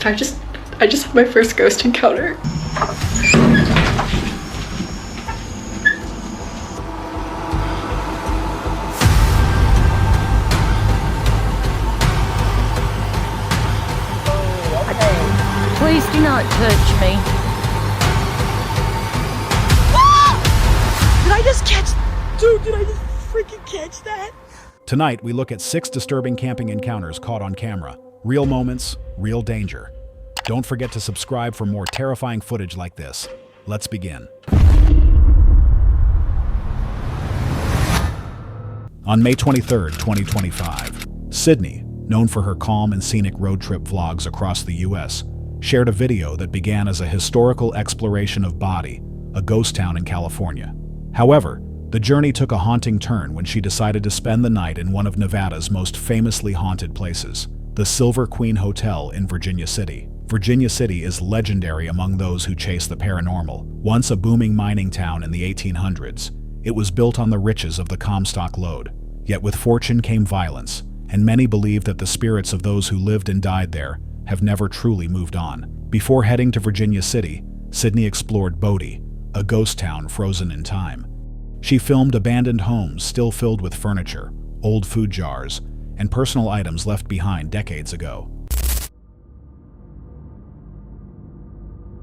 I just had my first ghost encounter. Please do not touch me. Did I just catch... Dude, did I just freaking catch that? Tonight, we look at 6 disturbing camping encounters caught on camera. Real moments, real danger. Don't forget to subscribe for more terrifying footage like this. Let's begin. On May 23, 2025, Sydney, known for her calm and scenic road trip vlogs across the U.S., shared a video that began as a historical exploration of Body, a ghost town in California. However, the journey took a haunting turn when she decided to spend the night in one of Nevada's most famously haunted places, the Silver Queen Hotel in Virginia City. Virginia City is legendary among those who chase the paranormal. Once a booming mining town in the 1800s, it was built on the riches of the Comstock Lode. Yet with fortune came violence, and many believe that the spirits of those who lived and died there have never truly moved on. Before heading to Virginia City, Sydney explored Bodie, a ghost town frozen in time. She filmed abandoned homes still filled with furniture, old food jars, and personal items left behind decades ago.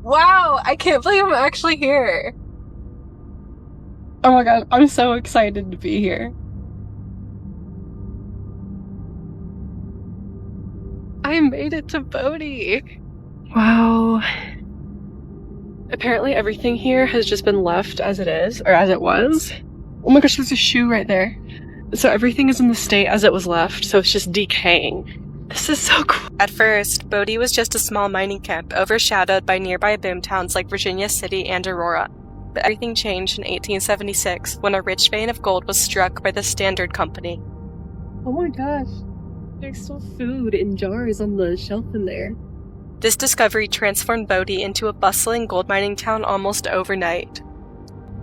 Wow, I can't believe I'm actually here. Oh my god, I'm so excited to be here. I made it to Bodie. Wow. Apparently everything here has just been left as it is, or as it was. Oh my gosh, there's a shoe right there. So everything is in the state as it was left, so it's just decaying. This is so cool. At first, Bodie was just a small mining camp overshadowed by nearby boomtowns like Virginia City and Aurora. But everything changed in 1876 when a rich vein of gold was struck by the Standard Company. Oh my gosh. There's still food in jars on the shelf in there. This discovery transformed Bodie into a bustling gold mining town almost overnight.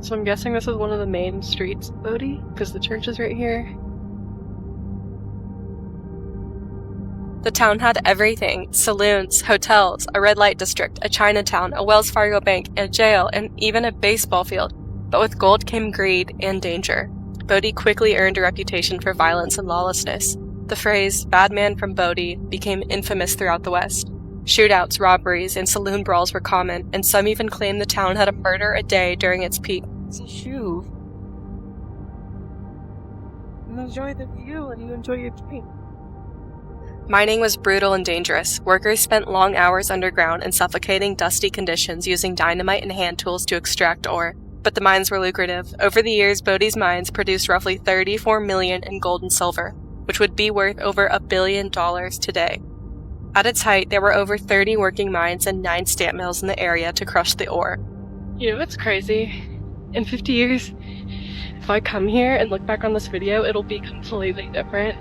So I'm guessing this is one of the main streets of Bodie, because the church is right here. The town had everything: saloons, hotels, a red light district, a Chinatown, a Wells Fargo bank, a jail, and even a baseball field. But with gold came greed and danger. Bodie quickly earned a reputation for violence and lawlessness. The phrase, "bad man from Bodie," became infamous throughout the West. Shootouts, robberies, and saloon brawls were common, and some even claimed the town had a murder a day during its peak. It's a shoe. You enjoy the view and you enjoy your drink. Mining was brutal and dangerous. Workers spent long hours underground in suffocating, dusty conditions using dynamite and hand tools to extract ore. But the mines were lucrative. Over the years, Bodie's mines produced roughly $34 million in gold and silver, which would be worth over $1 billion today. At its height, there were over 30 working mines and 9 stamp mills in the area to crush the ore. You know what's crazy? In 50 years, if I come here and look back on this video, it'll be completely different.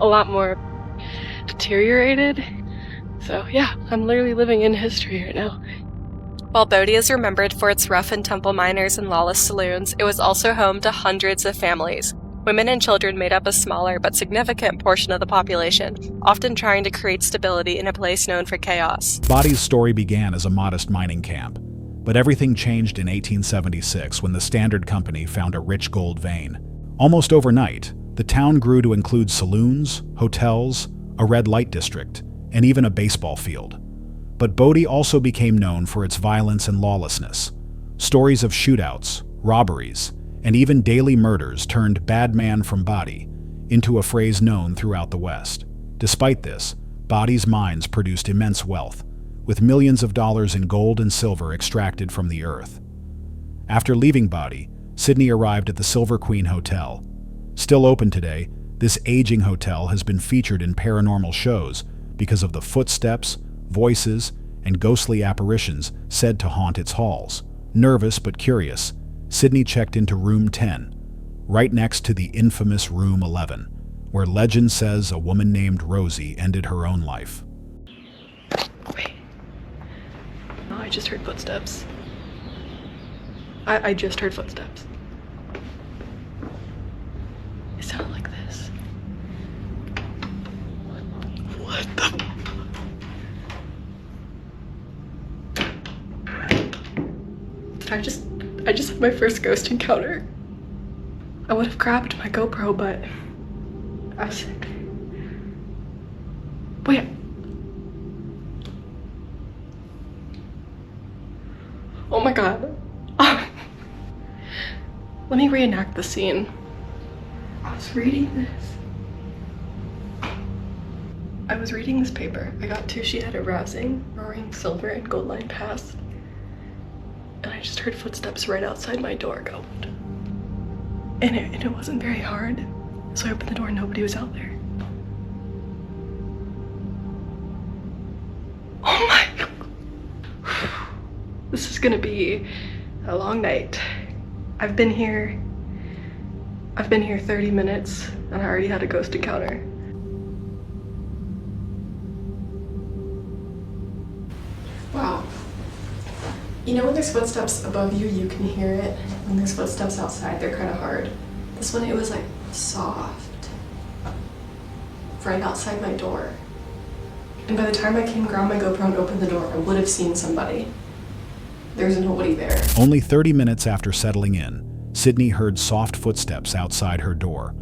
A lot more deteriorated. So yeah, I'm literally living in history right now. While Bodie is remembered for its rough and tumble miners and lawless saloons, it was also home to hundreds of families. Women and children made up a smaller but significant portion of the population, often trying to create stability in a place known for chaos. Bodie's story began as a modest mining camp, but everything changed in 1876 when the Standard Company found a rich gold vein. Almost overnight, the town grew to include saloons, hotels, a red light district, and even a baseball field. But Bodie also became known for its violence and lawlessness. Stories of shootouts, robberies, and even daily murders turned "bad man from Bodie" into a phrase known throughout the West. Despite this, Bodie's mines produced immense wealth, with millions of dollars in gold and silver extracted from the earth. After leaving Bodie, Sydney arrived at the Silver Queen Hotel. Still open today, this aging hotel has been featured in paranormal shows because of the footsteps, voices, and ghostly apparitions said to haunt its halls. Nervous but curious, Sydney checked into room 10, right next to the infamous room 11, where legend says a woman named Rosie ended her own life. Wait. Oh, I just heard footsteps. I just heard footsteps. It sounded like this. What the? ghost. I just had my first ghost encounter. I would have grabbed my GoPro, but I was... Wait. Oh my god. Let me reenact the scene. I was reading this paper. I got to she had a rousing, roaring silver and gold line pass. And I just heard footsteps right outside my door go. And it wasn't very hard. So I opened the door and nobody was out there. Oh my god. This is gonna be a long night. I've been here 30 minutes and I already had a ghost encounter. Wow. You know when there's footsteps above you, you can hear it. When there's footsteps outside, they're kind of hard. This one, it was like soft. Right outside my door. And by the time I came, grabbed my GoPro and opened the door, I would have seen somebody. There's nobody there. Only 30 minutes after settling in, Sydney heard soft footsteps outside her door,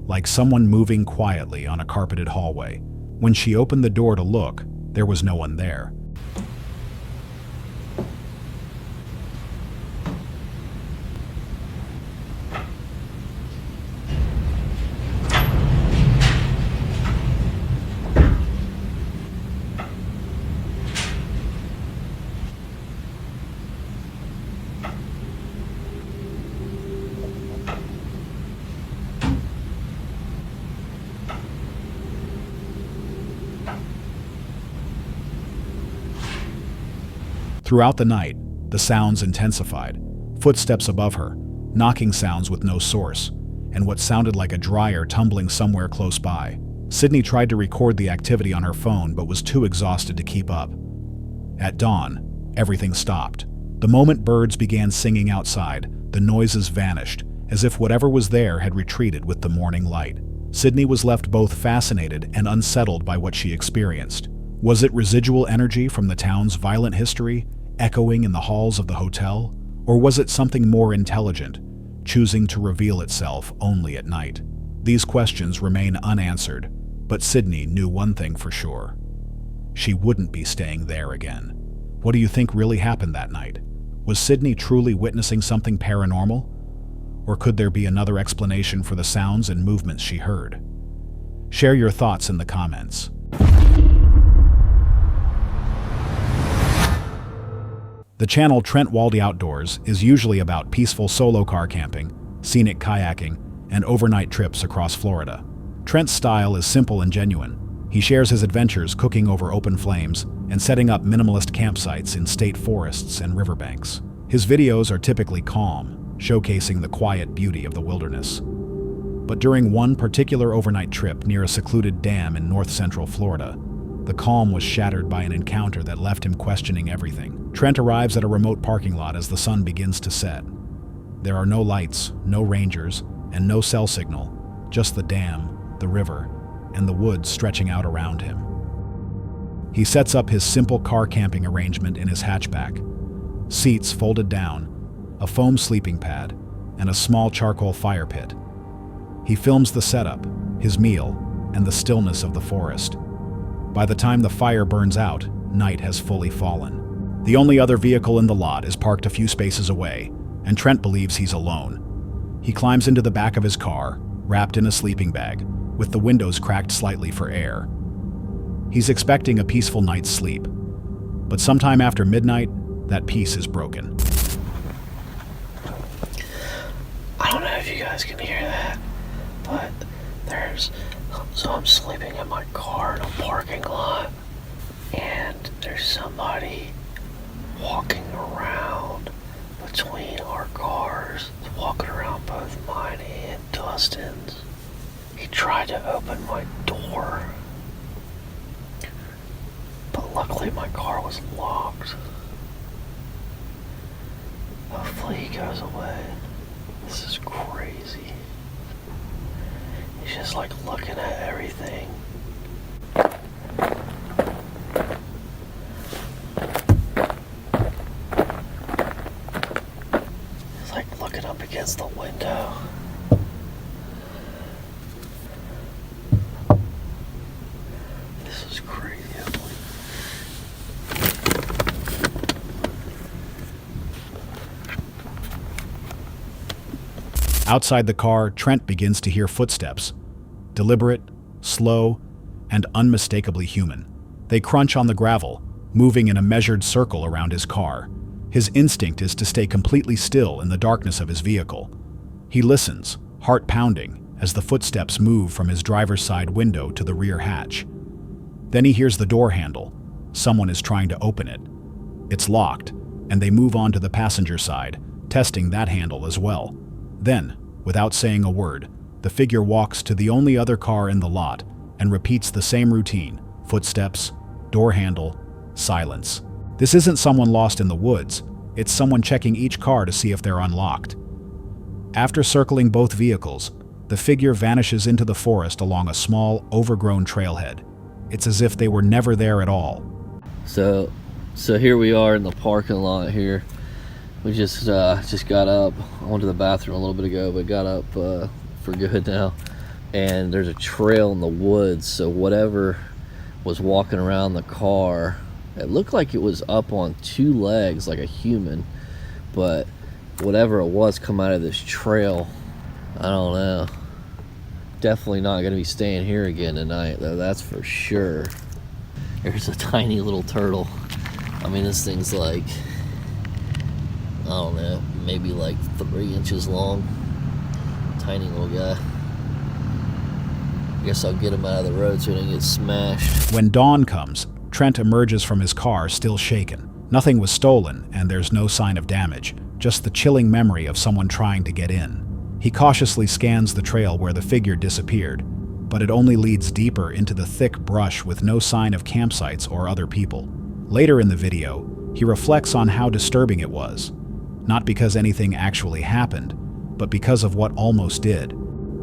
like someone moving quietly on a carpeted hallway. When she opened the door to look, there was no one there. Throughout the night, the sounds intensified. Footsteps above her, knocking sounds with no source, and what sounded like a dryer tumbling somewhere close by. Sydney tried to record the activity on her phone but was too exhausted to keep up. At dawn, everything stopped. The moment birds began singing outside, the noises vanished, as if whatever was there had retreated with the morning light. Sydney was left both fascinated and unsettled by what she experienced. Was it residual energy from the town's violent history, echoing in the halls of the hotel? Or was it something more intelligent, choosing to reveal itself only at night? These questions remain unanswered, but Sydney knew one thing for sure. She wouldn't be staying there again. What do you think really happened that night? Was Sydney truly witnessing something paranormal? Or could there be another explanation for the sounds and movements she heard? Share your thoughts in the comments. The channel Trent Waldy Outdoors is usually about peaceful solo car camping, scenic kayaking, and overnight trips across Florida. Trent's style is simple and genuine. He shares his adventures cooking over open flames and setting up minimalist campsites in state forests and riverbanks. His videos are typically calm, showcasing the quiet beauty of the wilderness. But during one particular overnight trip near a secluded dam in north-central Florida, the calm was shattered by an encounter that left him questioning everything. Trent arrives at a remote parking lot as the sun begins to set. There are no lights, no rangers, and no cell signal, just the dam, the river, and the woods stretching out around him. He sets up his simple car camping arrangement in his hatchback. Seats folded down, a foam sleeping pad, and a small charcoal fire pit. He films the setup, his meal, and the stillness of the forest. By the time the fire burns out, night has fully fallen. The only other vehicle in the lot is parked a few spaces away, and Trent believes he's alone. He climbs into the back of his car, wrapped in a sleeping bag, with the windows cracked slightly for air. He's expecting a peaceful night's sleep, but sometime after midnight, that peace is broken. I don't know if you guys can hear that, but so I'm sleeping in my car in a parking lot, and there's somebody walking around between our cars. He's walking around both mine and Dustin's. He tried to open my door, but luckily my car was locked. Hopefully he goes away. This is crazy. He's just like looking at everything. looking up against the window. This is crazy. Outside the car, Trent begins to hear footsteps. Deliberate, slow, and unmistakably human. They crunch on the gravel, moving in a measured circle around his car. His instinct is to stay completely still in the darkness of his vehicle. He listens, heart pounding, as the footsteps move from his driver's side window to the rear hatch. Then he hears the door handle. Someone is trying to open it. It's locked, and they move on to the passenger side, testing that handle as well. Then, without saying a word, the figure walks to the only other car in the lot and repeats the same routine: footsteps, door handle, silence. This isn't someone lost in the woods, it's someone checking each car to see if they're unlocked. After circling both vehicles, the figure vanishes into the forest along a small, overgrown trailhead. It's as if they were never there at all. So here we are in the parking lot here. We just got up. I went to the bathroom a little bit ago, but got up for good now. And there's a trail in the woods, so whatever was walking around the car, it looked like it was up on two legs like a human, but whatever it was come out of this trail, I don't know. Definitely not going to be staying here again tonight, though, that's for sure. There's a tiny little turtle. I mean, this thing's like, I don't know, maybe like 3 inches long. Tiny little guy. I guess I'll get him out of the road so he doesn't get smashed. When dawn comes, Trent emerges from his car still shaken. Nothing was stolen, and there's no sign of damage, just the chilling memory of someone trying to get in. He cautiously scans the trail where the figure disappeared, but it only leads deeper into the thick brush with no sign of campsites or other people. Later in the video, he reflects on how disturbing it was. Not because anything actually happened, but because of what almost did.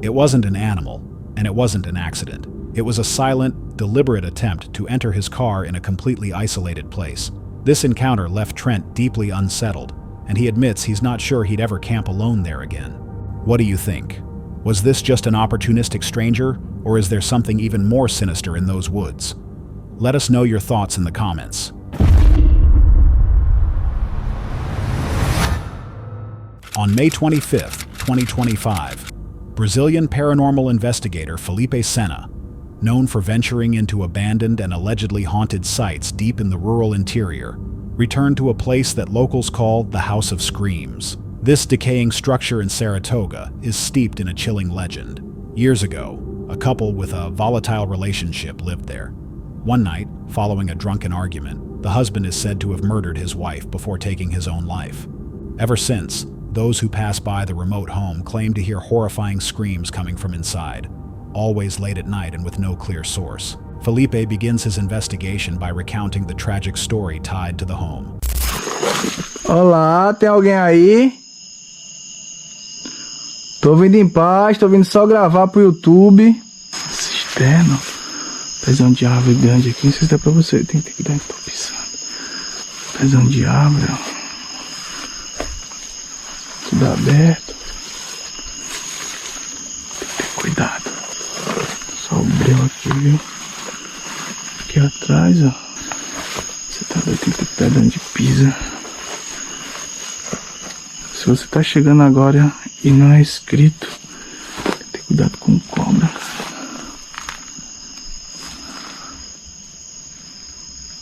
It wasn't an animal, and it wasn't an accident. It was a silent, deliberate attempt to enter his car in a completely isolated place. This encounter left Trent deeply unsettled, and he admits he's not sure he'd ever camp alone there again. What do you think? Was this just an opportunistic stranger, or is there something even more sinister in those woods? Let us know your thoughts in the comments. On May 25, 2025, Brazilian paranormal investigator Felipe Senna, known for venturing into abandoned and allegedly haunted sites deep in the rural interior, returned to a place that locals call the House of Screams. This decaying structure in Saratoga is steeped in a chilling legend. Years ago, a couple with a volatile relationship lived there. One night, following a drunken argument, the husband is said to have murdered his wife before taking his own life. Ever since, those who pass by the remote home claim to hear horrifying screams coming from inside, always late at night and with no clear source. Felipe begins his investigation by recounting the tragic story tied to the home. Olá, tem alguém aí? Tô vindo em paz, tô vindo só gravar pro YouTube. Cisterna. Pezão de árvore grande aqui, não sei se dá pra você. Tem que ter cuidado que tô pisando. Pezão de árvore, ó. Tudo aberto. Tem que ter cuidado. Só o breu aqui, viu? Aqui atrás, ó. Você tá doido, tem que ter cuidado onde pisa. Se você tá chegando agora e não é inscrito, tem que ter cuidado com cobra.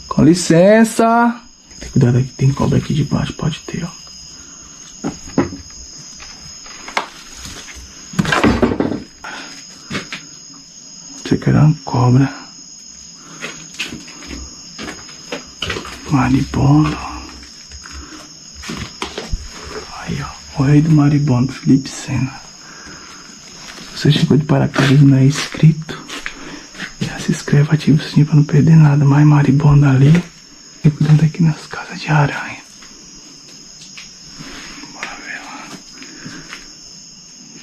Com licença! Tem que ter cuidado aqui, tem cobra aqui debaixo, pode ter, ó. Você quer uma cobra? Maribondo. Aí, ó. O rei do maribondo, Felipe Senna. Se você chegou de paraquedas e não é inscrito, já se inscreve, ativa o sininho pra não perder nada. Mais maribondo ali. E cuidando aqui nas casas de aranha. Bora ver lá.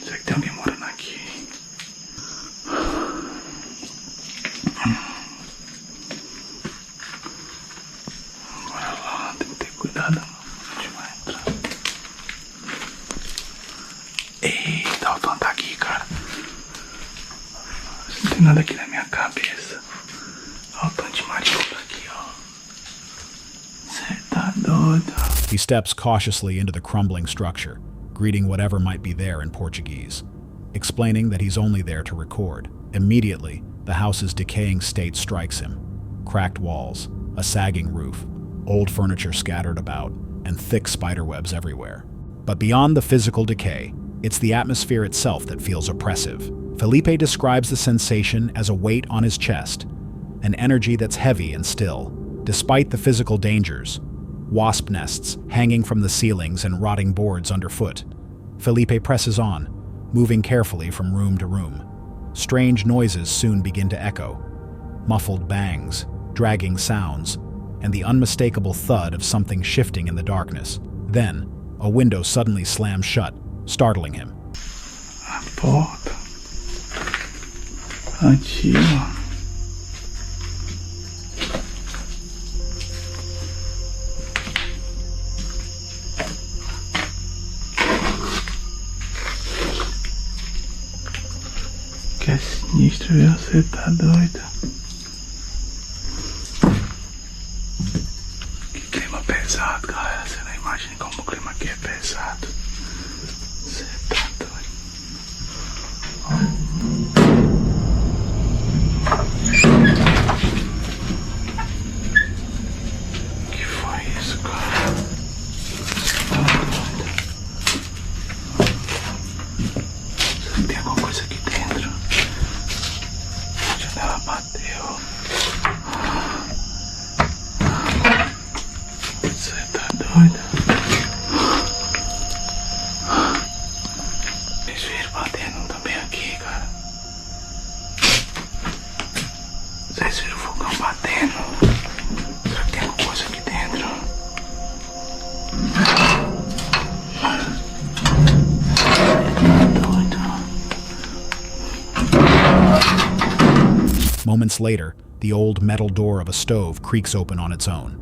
Será que tem alguém morando aqui? Bora lá, tem que ter cuidado. A gente vai entrar. Eita, o Tom tá aqui, cara. Não tem nada aqui na minha cabeça. Ó, o Tom de mariola aqui, ó. Cê tá doido. He steps cautiously into the crumbling structure, greeting whatever might be there in Portuguese, explaining that he's only there to record. Immediately, the house's decaying state strikes him. Cracked walls, a sagging roof, old furniture scattered about, and thick spiderwebs everywhere. But beyond the physical decay, it's the atmosphere itself that feels oppressive. Felipe describes the sensation as a weight on his chest, an energy that's heavy and still. Despite the physical dangers, wasp nests hanging from the ceilings and rotting boards underfoot, Felipe presses on, moving carefully from room to room. Strange noises soon begin to echo, muffled bangs, dragging sounds, and the unmistakable thud of something shifting in the darkness. Then, a window suddenly slams shut, startling him. A porta. Aqui, ó. Que é sinistro, viu? Você tá doido. Que clima pesado, galera. Você não imagina como o clima aqui é pesado. Você tá doido. Que foi isso, cara? Você tá doido. Será que tem alguma coisa aqui dentro? A janela bateu. Você tá doido? Eles viram batendo também aqui, cara. Vocês viram o fogão batendo? Será que tem alguma coisa aqui dentro? Moments later, the old metal door of a stove creaks open on its own.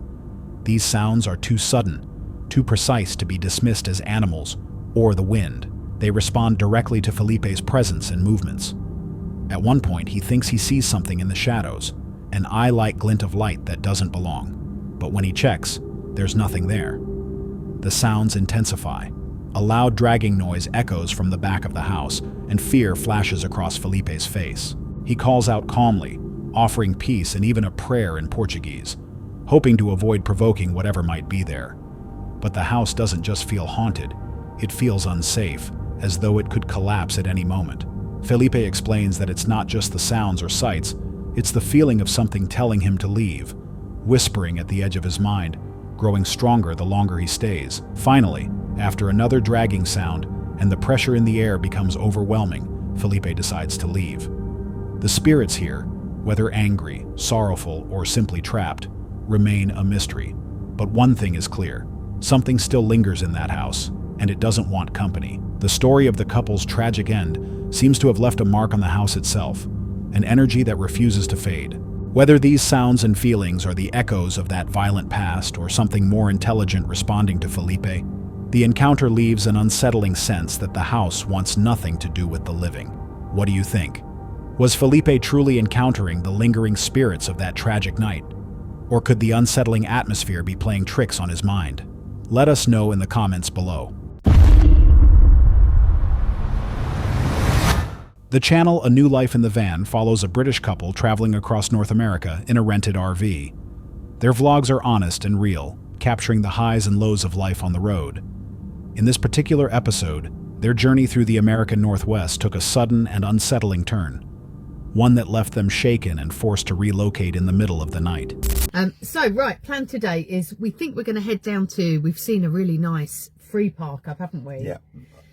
These sounds are too sudden, too precise to be dismissed as animals or the wind. They respond directly to Felipe's presence and movements. At one point, he thinks he sees something in the shadows, an eye-like glint of light that doesn't belong. But when he checks, there's nothing there. The sounds intensify. A loud dragging noise echoes from the back of the house, and fear flashes across Felipe's face. He calls out calmly, offering peace and even a prayer in Portuguese, hoping to avoid provoking whatever might be there. But the house doesn't just feel haunted, it feels unsafe, as though it could collapse at any moment. Felipe explains that it's not just the sounds or sights, it's the feeling of something telling him to leave, whispering at the edge of his mind, growing stronger the longer he stays. Finally, after another dragging sound, and the pressure in the air becomes overwhelming, Felipe decides to leave. The spirits here, whether angry, sorrowful, or simply trapped, remain a mystery. But one thing is clear, something still lingers in that house, and it doesn't want company. The story of the couple's tragic end seems to have left a mark on the house itself, an energy that refuses to fade. Whether these sounds and feelings are the echoes of that violent past or something more intelligent responding to Felipe, the encounter leaves an unsettling sense that the house wants nothing to do with the living. What do you think? Was Felipe truly encountering the lingering spirits of that tragic night? Or could the unsettling atmosphere be playing tricks on his mind? Let us know in the comments below. The channel A New Life in the Van follows a British couple traveling across North America in a rented RV. Their vlogs are honest and real, capturing the highs and lows of life on the road. In this particular episode, their journey through the American Northwest took a sudden and unsettling turn, one that left them shaken and forced to relocate in the middle of the night. Right, plan today is we think we're going to head down to, we've seen a really nice free park up, haven't we? Yeah,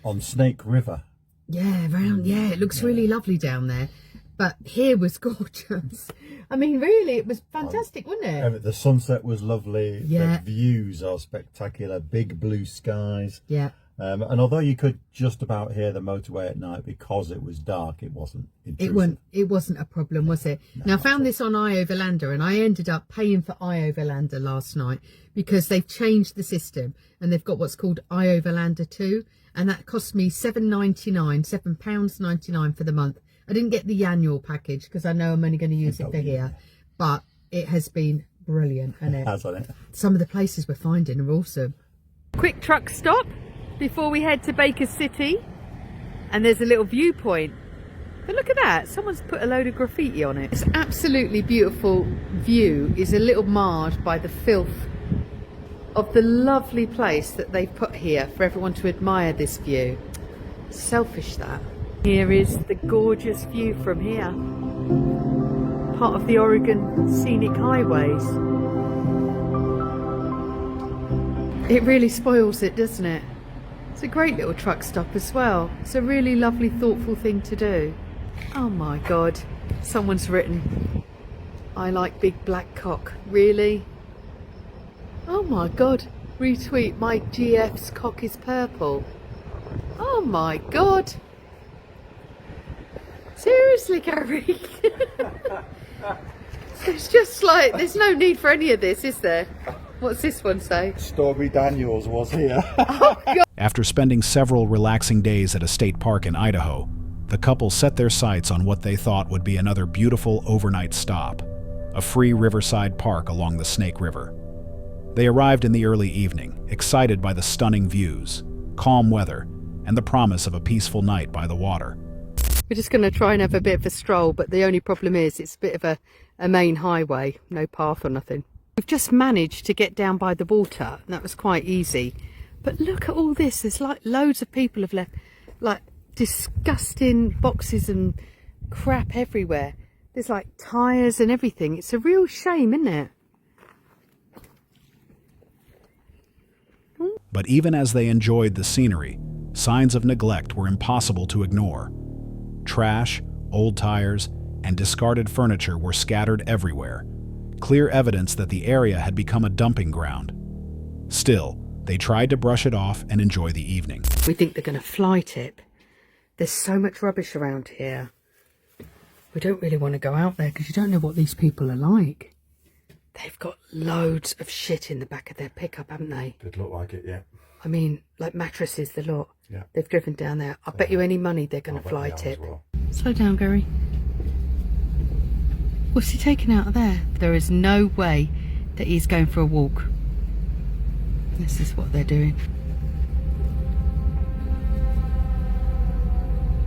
on Snake River. Yeah, it looks really lovely down there. But here was gorgeous. I mean, really, it was fantastic, wasn't it? The sunset was lovely. Yeah. The views are spectacular. Big blue skies. Yeah. And although you could just about hear the motorway at night because it was dark, it wasn't intrusive. It wasn't a problem, was it? No, now, I found this on iOverlander, and I ended up paying for iOverlander last night because they've changed the system and they've got what's called iOverlander 2. and that cost me £7.99 for the month. I didn't get the annual package because I know I'm only going to use it for here, but it has been brilliant, and some of the places we're finding are awesome. Quick truck stop before we head to Baker City, and there's a little viewpoint. But look at that, someone's put a load of graffiti on it. This absolutely beautiful view is a little marred by the filth of the lovely place that they've put here for everyone to admire this view. Selfish, that. Here is the gorgeous view from here. Part of the Oregon Scenic Highways. It really spoils it, doesn't it? It's a great little truck stop as well. It's a really lovely, thoughtful thing to do. Oh my God, someone's written, "I like big black cock." Really? Oh my God, retweet, "My GF's cock is purple." Oh my God. Seriously, Gary? It's just like, there's no need for any of this, is there? What's this one say? Stormy Daniels was here. Oh God. After spending several relaxing days at a state park in Idaho, the couple set their sights on what they thought would be another beautiful overnight stop, a free riverside park along the Snake River. They arrived in the early evening, excited by the stunning views, calm weather, and the promise of a peaceful night by the water. We're just going to try and have a bit of a stroll, but the only problem is it's a bit of a main highway, no path or nothing. We've just managed to get down by the water, and that was quite easy. But look at all this, there's like loads of people have left like disgusting boxes and crap everywhere. There's like tyres and everything. It's a real shame, isn't it? But even as they enjoyed the scenery, signs of neglect were impossible to ignore. Trash, old tires, and discarded furniture were scattered everywhere, clear evidence that the area had become a dumping ground. Still, they tried to brush it off and enjoy the evening. We think they're going to fly tip. There's so much rubbish around here. We don't really want to go out there because you don't know what these people are like. They've got loads of shit in the back of their pickup, haven't they? Did look like it, yeah. I mean, like mattresses, the lot. Yeah. They've driven down there. I bet you any money they're going to fly tip. Well. Slow down, Gary. What's he taking out of there? There is no way that he's going for a walk. This is what they're doing.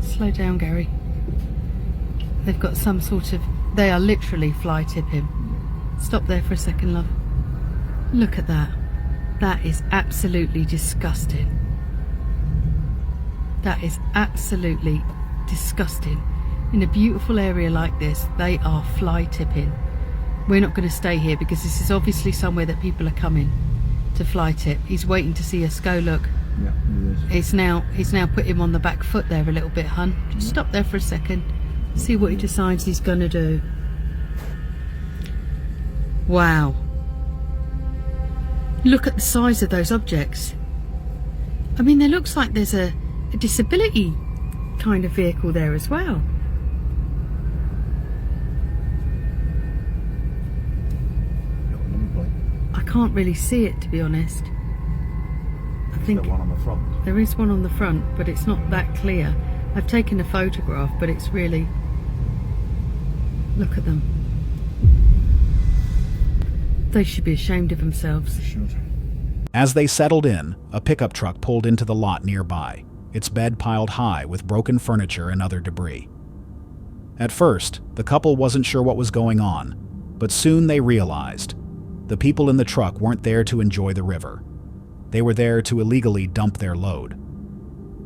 Slow down, Gary. They've got some sort of... They are literally fly tipping. Stop there for a second, love. Look at that. That is absolutely disgusting. That is absolutely disgusting. In a beautiful area like this, they are fly tipping. We're not going to stay here because this is obviously somewhere that people are coming to fly tip. He's waiting to see us go, look. Yeah, he is. He's now put him on the back foot there a little bit, hun. Just stop there for a second. See what he decides he's going to do. Wow. Look at the size of those objects. I mean, there looks like there's a disability kind of vehicle there as well. I can't really see it, to be honest. I think There's one on the front. there is one on the front, but it's not that clear. I've taken a photograph, but it's really... Look at them. They should be ashamed of themselves. As they settled in, a pickup truck pulled into the lot nearby, its bed piled high with broken furniture and other debris. At first, the couple wasn't sure what was going on, but soon they realized the people in the truck weren't there to enjoy the river. They were there to illegally dump their load.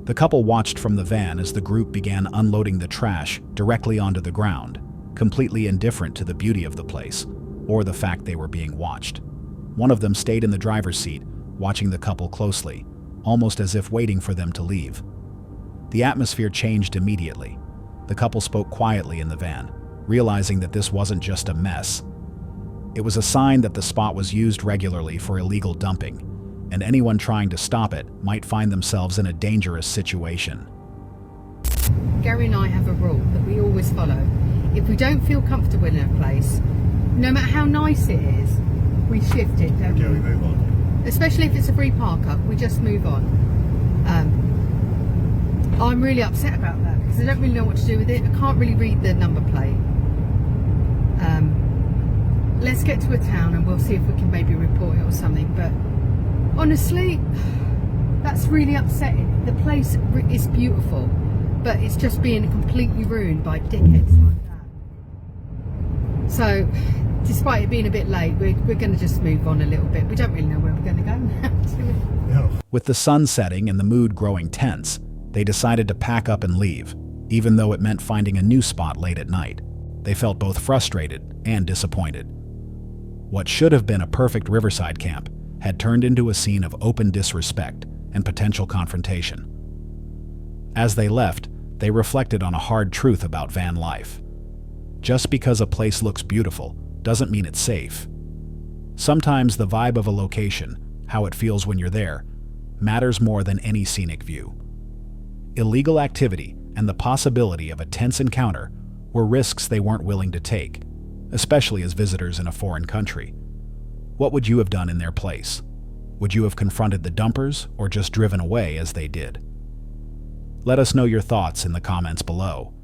The couple watched from the van as the group began unloading the trash directly onto the ground, completely indifferent to the beauty of the place or the fact they were being watched. One of them stayed in the driver's seat, watching the couple closely, almost as if waiting for them to leave. The atmosphere changed immediately. The couple spoke quietly in the van, realizing that this wasn't just a mess. It was a sign that the spot was used regularly for illegal dumping, and anyone trying to stop it might find themselves in a dangerous situation. Gary and I have a rule that we always follow. If we don't feel comfortable in a place, no matter how nice it is, we shift it, don't Yeah, we we? move on. Especially if it's a free park up, we just move on. I'm really upset about that because I don't really know what to do with it. I can't really read the number plate. Let's get to a town and we'll see if we can maybe report it or something. But honestly, that's really upsetting. The place is beautiful, but it's just being completely ruined by dickheads like that. So, despite it being a bit late, we're going to just move on a little bit. We don't really know where we're going to go now, do we? No. With the sun setting and the mood growing tense, they decided to pack up and leave, even though it meant finding a new spot late at night. They felt both frustrated and disappointed. What should have been a perfect riverside camp had turned into a scene of open disrespect and potential confrontation. As they left, they reflected on a hard truth about van life. Just because a place looks beautiful doesn't mean it's safe. Sometimes the vibe of a location, how it feels when you're there, matters more than any scenic view. Illegal activity and the possibility of a tense encounter were risks they weren't willing to take, especially as visitors in a foreign country. What would you have done in their place? Would you have confronted the dumpers or just driven away as they did? Let us know your thoughts in the comments below.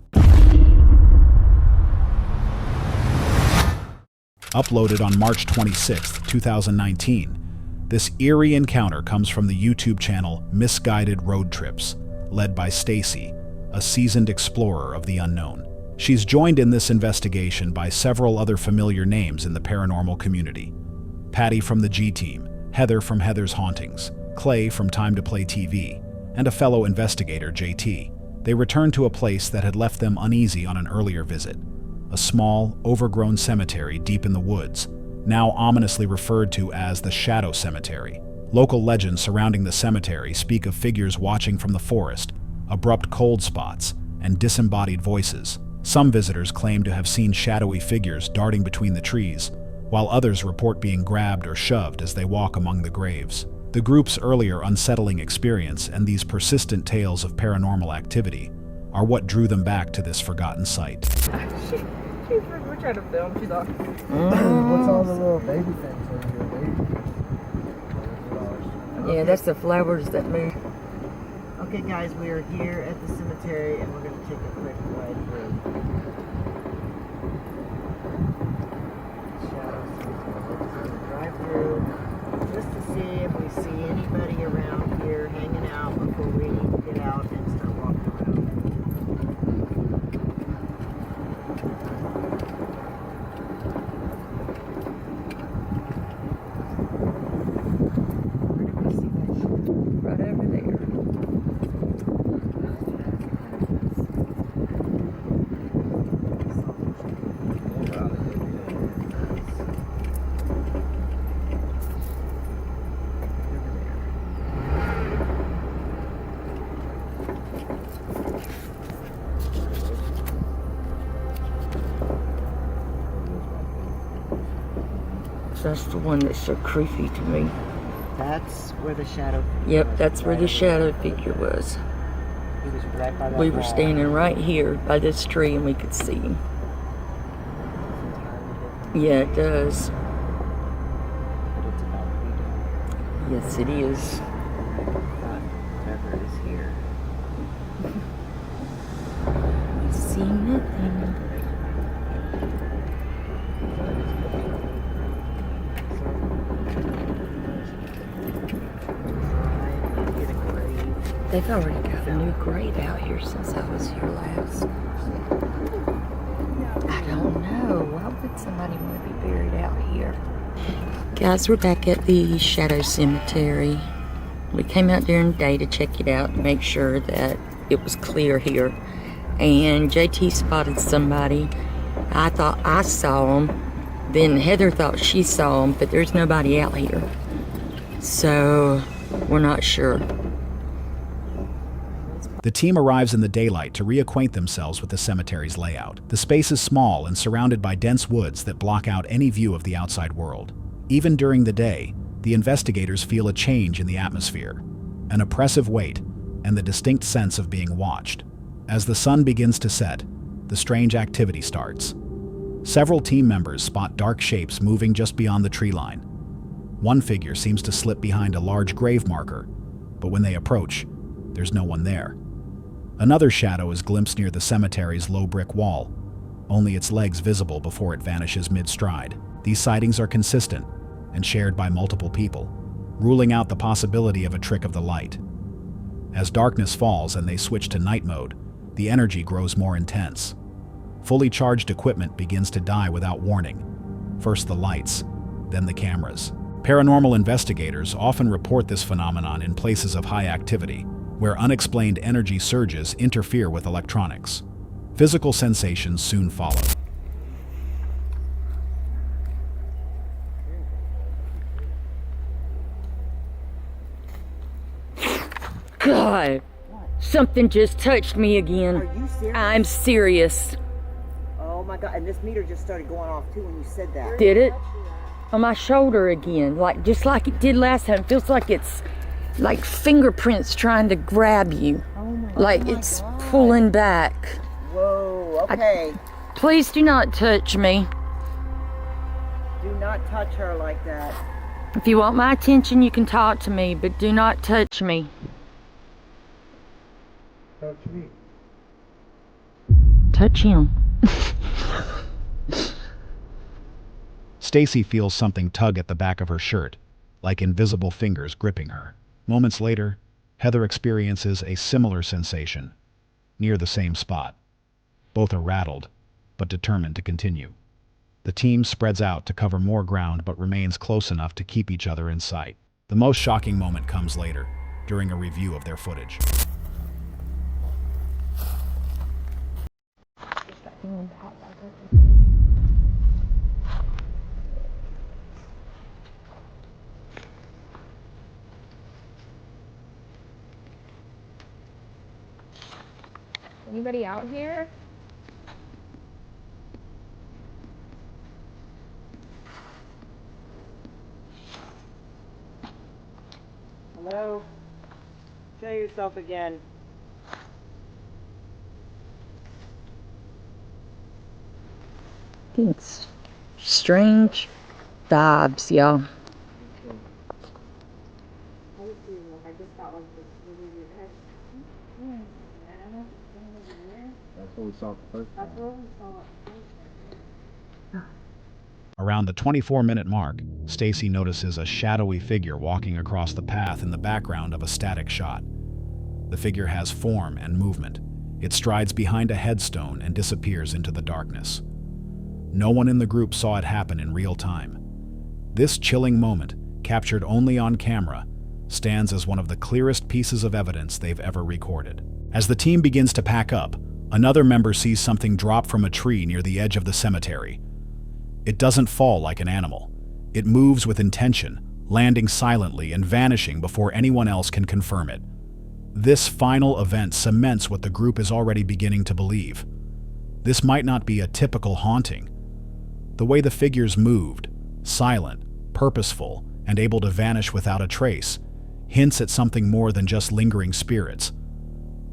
Uploaded on March 26, 2019, this eerie encounter comes from the YouTube channel Misguided Road Trips, led by Stacy, a seasoned explorer of the unknown. She's joined in this investigation by several other familiar names in the paranormal community. Patty from the G-Team, Heather from Heather's Hauntings, Clay from Time to Play TV, and a fellow investigator, JT. They returned to a place that had left them uneasy on an earlier visit. A small, overgrown cemetery deep in the woods, now ominously referred to as the Shadow Cemetery. Local legends surrounding the cemetery speak of figures watching from the forest, abrupt cold spots, and disembodied voices. Some visitors claim to have seen shadowy figures darting between the trees, while others report being grabbed or shoved as they walk among the graves. The group's earlier unsettling experience and these persistent tales of paranormal activity are what drew them back to this forgotten site. We're trying to film. She's like, What's all the little baby things over here, baby? Yeah, that's the flowers that move. Okay, guys, we are here at the cemetery and we're going to take a quick ride through. Drive through just to see if we see anybody around here hanging out before we get out and start walking around. Right over there. That's the one that's so creepy to me. That's where the shadow figure Yep, was, that's where right the over shadow there. figure was. He was right by that We were wall. standing right here by this tree and we could see him. Yeah, it does. But it's about to be done. Yes, it is. Whatever is here. I see nothing. They've already got a new grave out here since I was here last. I don't know. Why would somebody want to be buried out here? Guys, we're back at the Shadow Cemetery. We came out during the day to check it out and make sure that it was clear here. And JT spotted somebody. I thought I saw him. Then Heather thought she saw him, but there's nobody out here. So, we're not sure. The team arrives in the daylight to reacquaint themselves with the cemetery's layout. The space is small and surrounded by dense woods that block out any view of the outside world. Even during the day, the investigators feel a change in the atmosphere, an oppressive weight, and the distinct sense of being watched. As the sun begins to set, the strange activity starts. Several team members spot dark shapes moving just beyond the tree line. One figure seems to slip behind a large grave marker, but when they approach, there's no one there. Another shadow is glimpsed near the cemetery's low brick wall, only its legs visible before it vanishes mid-stride. These sightings are consistent and shared by multiple people, ruling out the possibility of a trick of the light. As darkness falls and they switch to night mode, the energy grows more intense. Fully charged equipment begins to die without warning. First the lights, then the cameras. Paranormal investigators often report this phenomenon in places of high activity, where unexplained energy surges interfere with electronics. Physical sensations soon follow. God, something just touched me again. Are you serious? I'm serious. Oh my god, and this meter just started going off too when you said that. Did it? On my shoulder again, just like it did last time. It feels like it's like fingerprints trying to grab you. Oh my like god. it's pulling back. Whoa, okay. Please do not touch me. Do not touch her like that. If you want my attention, you can talk to me, but do not touch me. Touch me. Touch him. Stacy feels something tug at the back of her shirt, like invisible fingers gripping her. Moments later, Heather experiences a similar sensation, near the same spot. Both are rattled, but determined to continue. The team spreads out to cover more ground but remains close enough to keep each other in sight. The most shocking moment comes later, during a review of their footage. Anybody out here? Hello? Show yourself again. It's strange vibes, y'all. That's what we saw the first time. Around the 24-minute mark, Stacy notices a shadowy figure walking across the path in the background of a static shot. The figure has form and movement. It strides behind a headstone and disappears into the darkness. No one in the group saw it happen in real time. This chilling moment, captured only on camera, stands as one of the clearest pieces of evidence they've ever recorded. As the team begins to pack up, another member sees something drop from a tree near the edge of the cemetery. It doesn't fall like an animal. It moves with intention, landing silently and vanishing before anyone else can confirm it. This final event cements what the group is already beginning to believe. This might not be a typical haunting. The way the figures moved, silent, purposeful, and able to vanish without a trace, hints at something more than just lingering spirits.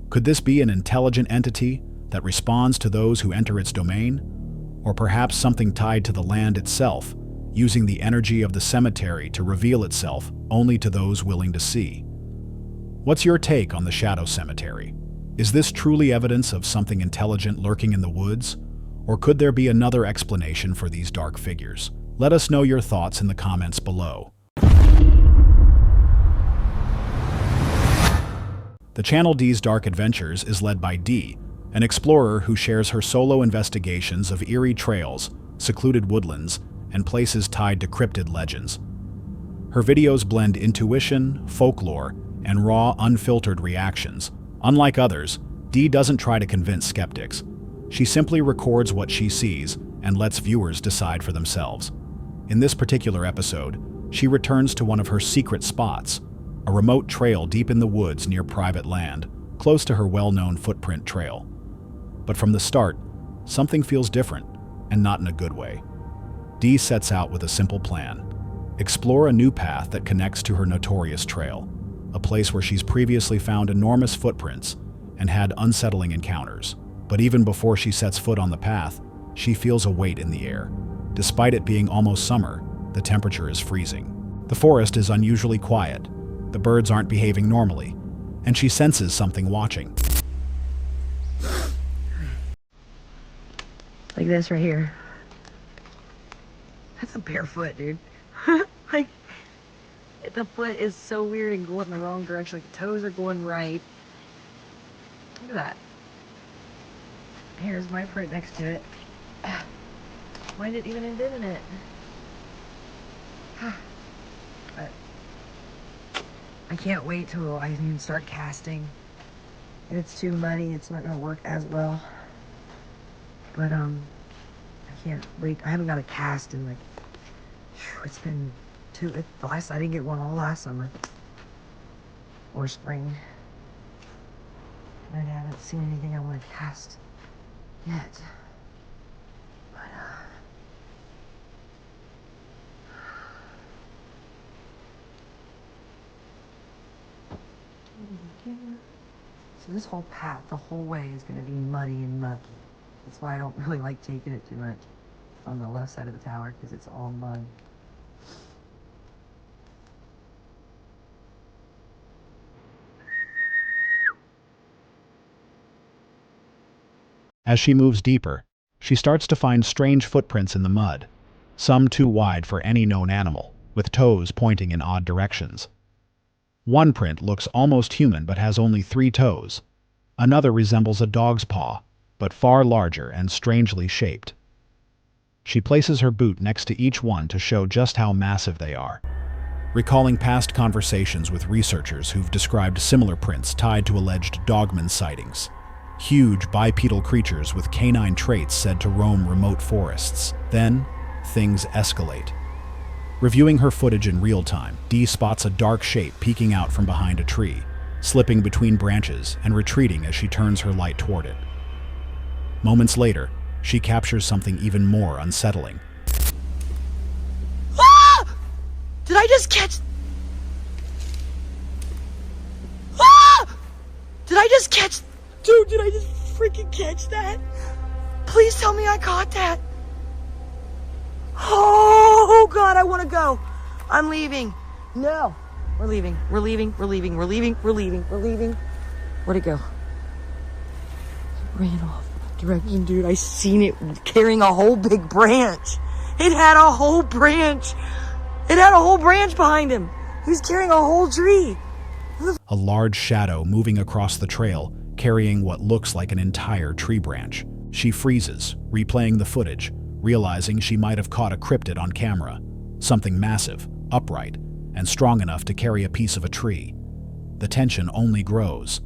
Could this be an intelligent entity that responds to those who enter its domain? Or perhaps something tied to the land itself, using the energy of the cemetery to reveal itself only to those willing to see? What's your take on the Shadow Cemetery? Is this truly evidence of something intelligent lurking in the woods? Or could there be another explanation for these dark figures? Let us know your thoughts in the comments below. The Channel D's Dark Adventures is led by Dee, an explorer who shares her solo investigations of eerie trails, secluded woodlands, and places tied to cryptid legends. Her videos blend intuition, folklore, and raw, unfiltered reactions. Unlike others, Dee doesn't try to convince skeptics. She simply records what she sees and lets viewers decide for themselves. In this particular episode, she returns to one of her secret spots, a remote trail deep in the woods near private land, close to her well-known footprint trail. But from the start, something feels different, and not in a good way. Dee sets out with a simple plan: explore a new path that connects to her notorious trail, a place where she's previously found enormous footprints and had unsettling encounters. But even before she sets foot on the path, she feels a weight in the air. Despite it being almost summer, the temperature is freezing. The forest is unusually quiet, the birds aren't behaving normally, and she senses something watching. Like this right here. That's a barefoot, dude. Like, the foot is so weird and going in the wrong direction. Like, the toes are going right. Look at that. Here's my print next to it. Why did it even indent in it? But I can't wait till I can start casting. If it's too muddy, it's not gonna work as well. But I can't wait. I haven't got a cast in like, it's been I didn't get one all last summer or spring. And I haven't seen anything I want to cast yet. But so this whole path, the whole way is going to be muddy and mucky. That's why I don't really like taking it too much on the left side of the tower, because it's all mud. As she moves deeper, she starts to find strange footprints in the mud, some too wide for any known animal, with toes pointing in odd directions. One print looks almost human but has only 3 toes. Another resembles a dog's paw, but far larger and strangely shaped. She places her boot next to each one to show just how massive they are. Recalling past conversations with researchers who've described similar prints tied to alleged dogman sightings. Huge bipedal creatures with canine traits said to roam remote forests. Then, things escalate. Reviewing her footage in real time, Dee spots a dark shape peeking out from behind a tree, slipping between branches and retreating as she turns her light toward it. Moments later, she captures something even more unsettling. Ah! Did I just catch... Ah! Did I just catch... Dude, did I just freaking catch that? Please tell me I caught that. Oh, God, I want to go. I'm leaving. No. We're leaving. We're leaving. We're leaving. We're leaving. We're leaving. We're leaving. Where'd it go? It ran off direction, dude. I seen it carrying a whole big branch. It had a whole branch. It had a whole branch behind him. He was carrying a whole tree. A large shadow moving across the trail, carrying what looks like an entire tree branch. She freezes, replaying the footage, realizing she might have caught a cryptid on camera. Something massive, upright, and strong enough to carry a piece of a tree. The tension only grows.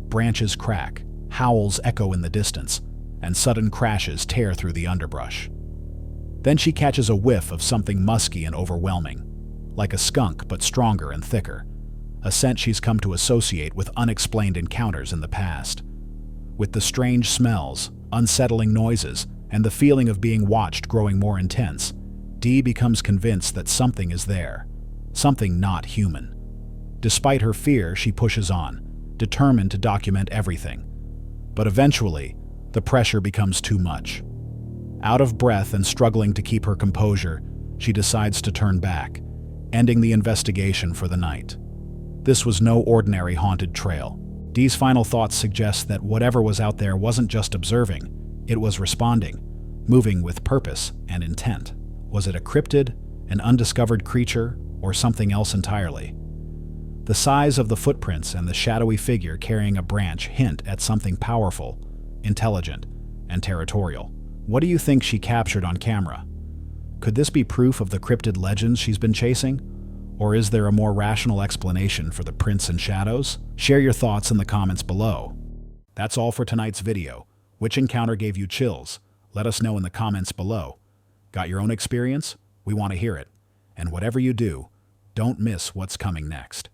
Branches crack, howls echo in the distance, and sudden crashes tear through the underbrush. Then she catches a whiff of something musky and overwhelming, like a skunk but stronger and thicker, a scent she's come to associate with unexplained encounters in the past. With the strange smells, unsettling noises, and the feeling of being watched growing more intense, Dee becomes convinced that something is there, something not human. Despite her fear, she pushes on, determined to document everything. But eventually, the pressure becomes too much. Out of breath and struggling to keep her composure, she decides to turn back, ending the investigation for the night. This was no ordinary haunted trail. Dee's final thoughts suggest that whatever was out there wasn't just observing, it was responding, moving with purpose and intent. Was it a cryptid, an undiscovered creature, or something else entirely? The size of the footprints and the shadowy figure carrying a branch hint at something powerful, intelligent, and territorial. What do you think she captured on camera? Could this be proof of the cryptid legends she's been chasing? Or is there a more rational explanation for the prints and shadows? Share your thoughts in the comments below. That's all for tonight's video. Which encounter gave you chills? Let us know in the comments below. Got your own experience? We want to hear it. And whatever you do, don't miss what's coming next.